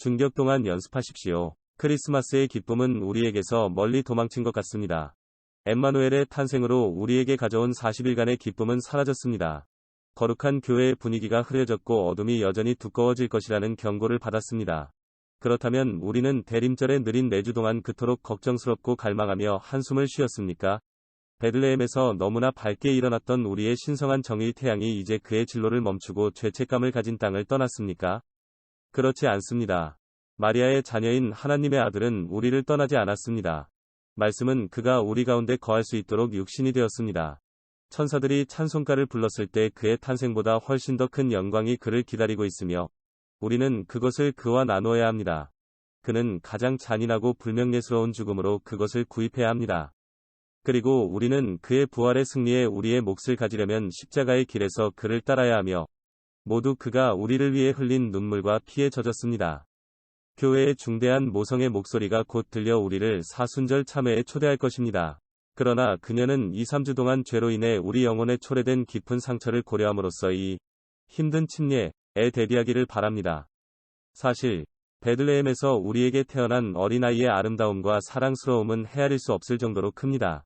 중격 동안 연습하십시오. 크리스마스의 기쁨은 우리에게서 멀리 도망친 것 같습니다. 엠마누엘의 탄생으로 우리에게 가져온 40일간의 기쁨은 사라졌습니다. 거룩한 교회의 분위기가 흐려졌고 어둠이 여전히 두꺼워질 것이라는 경고를 받았습니다. 그렇다면 우리는 대림절의 느린 4주 동안 그토록 걱정스럽고 갈망하며 한숨을 쉬었습니까? 베들레헴에서 너무나 밝게 일어났던 우리의 신성한 정의의 태양이 이제 그의 진로를 멈추고 죄책감을 가진 땅을 떠났습니까? 그렇지 않습니다. 마리아의 자녀인 하나님의 아들은 우리를 떠나지 않았습니다. 말씀은 그가 우리 가운데 거할 수 있도록 육신이 되었습니다. 천사들이 찬송가를 불렀을 때 그의 탄생보다 훨씬 더 큰 영광이 그를 기다리고 있으며 우리는 그것을 그와 나누어야 합니다. 그는 가장 잔인하고 불명예스러운 죽음으로 그것을 구입해야 합니다. 그리고 우리는 그의 부활의 승리에 우리의 몫을 가지려면 십자가의 길에서 그를 따라야 하며 모두 그가 우리를 위해 흘린 눈물과 피에 젖었습니다. 교회의 중대한 모성의 목소리가 곧 들려 우리를 사순절 참회에 초대할 것입니다. 그러나 그녀는 2-3주 동안 죄로 인해 우리 영혼에 초래된 깊은 상처를 고려함으로써 이 힘든 침례에 대비하기를 바랍니다. 사실 베들레헴에서 우리에게 태어난 어린아이의 아름다움과 사랑스러움은 헤아릴 수 없을 정도로 큽니다.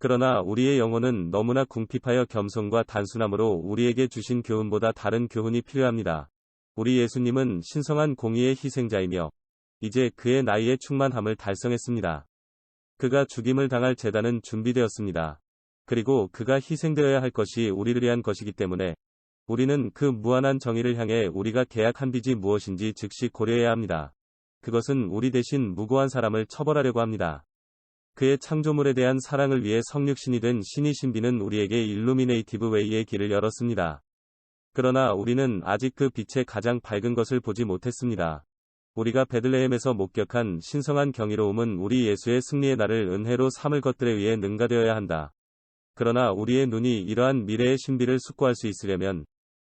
그러나 우리의 영혼은 너무나 궁핍하여 겸손과 단순함으로 우리에게 주신 교훈보다 다른 교훈이 필요합니다. 우리 예수님은 신성한 공의의 희생자이며 이제 그의 나이의 충만함을 달성했습니다. 그가 죽임을 당할 제단은 준비되었습니다. 그리고 그가 희생되어야 할 것이 우리를 위한 것이기 때문에 우리는 그 무한한 정의를 향해 우리가 계약한 빚이 무엇인지 즉시 고려해야 합니다. 그것은 우리 대신 무고한 사람을 처벌하려고 합니다. 그의 창조물에 대한 사랑을 위해 성육신이 된 신이 신비는 우리에게 일루미네이티브 웨이의 길을 열었습니다. 그러나 우리는 아직 그 빛의 가장 밝은 것을 보지 못했습니다. 우리가 베들레헴에서 목격한 신성한 경이로움은 우리 예수의 승리의 날을 은혜로 삼을 것들에 의해 능가되어야 한다. 그러나 우리의 눈이 이러한 미래의 신비를 숙고할 수 있으려면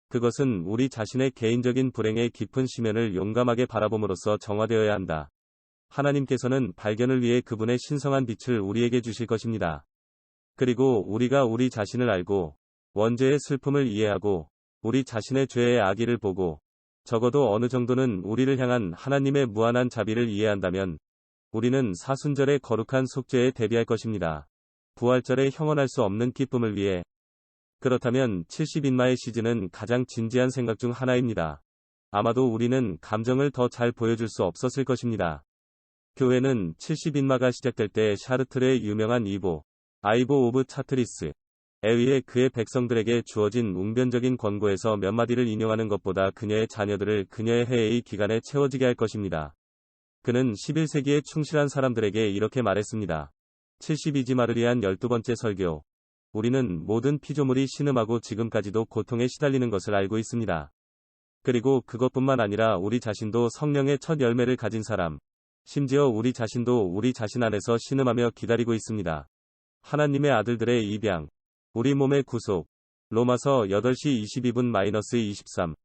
그것은 우리 자신의 개인적인 불행의 깊은 심연을 용감하게 바라봄으로써 정화되어야 한다. 하나님께서는 발견을 위해 그분의 신성한 빛을 우리에게 주실 것입니다. 그리고 우리가 우리 자신을 알고 원죄의 슬픔을 이해하고 우리 자신의 죄의 악의를 보고 적어도 어느 정도는 우리를 향한 하나님의 무한한 자비를 이해한다면 우리는 사순절의 거룩한 속죄에 대비할 것입니다. 부활절에 형언할 수 없는 기쁨을 위해. 그렇다면 70인마의 시즌은 가장 진지한 생각 중 하나입니다. 아마도 우리는 감정을 더 잘 보여줄 수 없었을 것입니다. 교회는 70인마가 시작될 때 샤르트르의 유명한 아이보 오브 차트리스에 의해 그의 백성들에게 주어진 웅변적인 권고에서 몇 마디를 인용하는 것보다 그녀의 자녀들을 그녀의 해의 기간에 채워지게 할 것입니다. 그는 11세기에 충실한 사람들에게 이렇게 말했습니다. 72지마를 위한 12번째 설교. 우리는 모든 피조물이 신음하고 지금까지도 고통에 시달리는 것을 알고 있습니다. 그리고 그것뿐만 아니라 우리 자신도 성령의 첫 열매를 가진 사람, 심지어 우리 자신도 우리 자신 안에서 신음하며 기다리고 있습니다. 하나님의 아들들의 입양, 우리 몸의 구속. 로마서 8시 22분-23.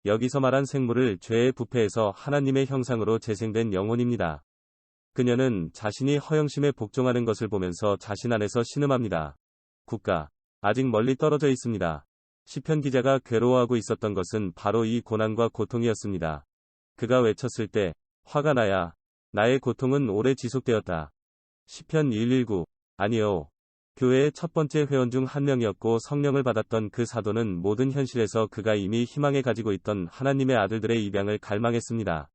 여기서 말한 생물을 죄의 부패에서 하나님의 형상으로 재생된 영혼입니다. 그녀는 자신이 허영심에 복종하는 것을 보면서 자신 안에서 신음합니다. 국가, 아직 멀리 떨어져 있습니다. 시편 기자가 괴로워하고 있었던 것은 바로 이 고난과 고통이었습니다. 그가 외쳤을 때, 화가 나야. 나의 고통은 오래 지속되었다. 시편 119. 아니요. 교회의 첫 번째 회원 중 한 명이었고 성령을 받았던 그 사도는 모든 현실에서 그가 이미 희망에 가지고 있던 하나님의 아들들의 입양을 갈망했습니다.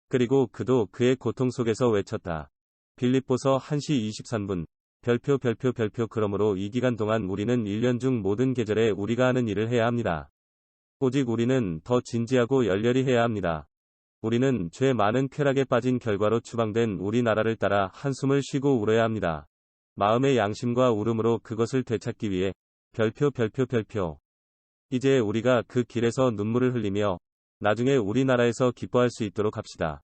그리고 그도 그의 고통 속에서 외쳤다. 빌립보서 1시 23분. 별표. 그러므로 이 기간 동안 우리는 1년 중 모든 계절에 우리가 하는 일을 해야 합니다. 오직 우리는 더 진지하고 열렬히 해야 합니다. 우리는 죄 많은 쾌락에 빠진 결과로 추방된 우리나라를 따라 한숨을 쉬고 울어야 합니다. 마음의 양심과 울음으로 그것을 되찾기 위해. 별표. 이제 우리가 그 길에서 눈물을 흘리며 나중에 우리나라에서 기뻐할 수 있도록 합시다.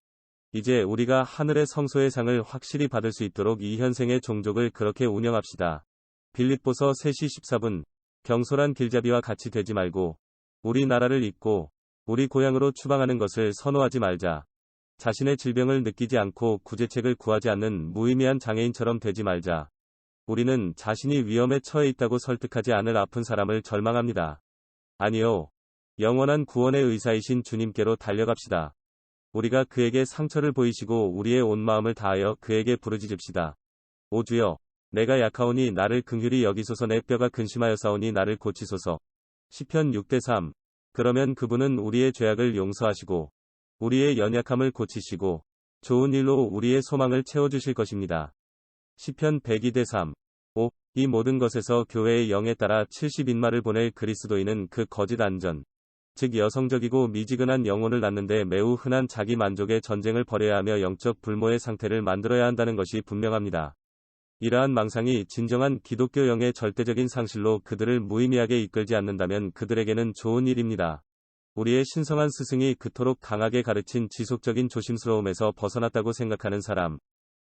이제 우리가 하늘의 성소의 상을 확실히 받을 수 있도록 이 현생의 종족을 그렇게 운영합시다. 빌립보서 3시 14분. 경솔한 길잡이와 같이 되지 말고 우리나라를 잊고 우리 고향으로 추방하는 것을 선호하지 말자. 자신의 질병을 느끼지 않고 구제책을 구하지 않는 무의미한 장애인처럼 되지 말자. 우리는 자신이 위험에 처해 있다고 설득하지 않을 아픈 사람을 절망합니다. 아니요. 영원한 구원의 의사이신 주님께로 달려갑시다. 우리가 그에게 상처를 보이시고 우리의 온 마음을 다하여 그에게 부르짖읍시다. 오 주여, 내가 약하오니 나를 긍휼히 여기소서. 내 뼈가 근심하여사오니 나를 고치소서. 시편 6대3. 그러면 그분은 우리의 죄악을 용서하시고 우리의 연약함을 고치시고 좋은 일로 우리의 소망을 채워주실 것입니다. 시편 102대3. 5. 이 모든 것에서 교회의 영에 따라 70인마를 보낼 그리스도인은 그 거짓 안전, 즉 여성적이고 미지근한 영혼을 낳는데 매우 흔한 자기 만족의 전쟁을 벌여야 하며 영적 불모의 상태를 만들어야 한다는 것이 분명합니다. 이러한 망상이 진정한 기독교 영의 절대적인 상실로 그들을 무의미하게 이끌지 않는다면 그들에게는 좋은 일입니다. 우리의 신성한 스승이 그토록 강하게 가르친 지속적인 조심스러움에서 벗어났다고 생각하는 사람.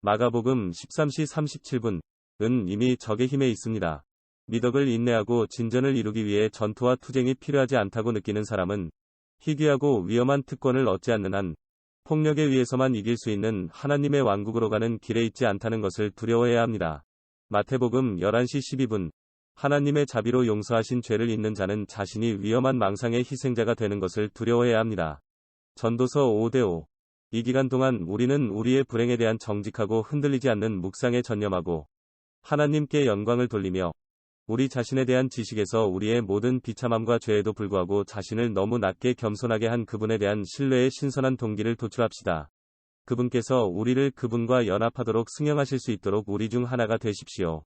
마가복음 13시 37분. 은 이미 적의 힘에 있습니다. 미덕을 인내하고 진전을 이루기 위해 전투와 투쟁이 필요하지 않다고 느끼는 사람은 희귀하고 위험한 특권을 얻지 않는 한 폭력에 의해서만 이길 수 있는 하나님의 왕국으로 가는 길에 있지 않다는 것을 두려워해야 합니다. 마태복음 11시 12분. 하나님의 자비로 용서하신 죄를 잊는 자는 자신이 위험한 망상의 희생자가 되는 것을 두려워해야 합니다. 전도서 5대5. 이 기간 동안 우리는 우리의 불행에 대한 정직하고 흔들리지 않는 묵상에 전념하고 하나님께 영광을 돌리며 우리 자신에 대한 지식에서 우리의 모든 비참함과 죄에도 불구하고 자신을 너무 낮게 겸손하게 한 그분에 대한 신뢰의 신선한 동기를 도출합시다. 그분께서 우리를 그분과 연합하도록 승용하실 수 있도록 우리 중 하나가 되십시오.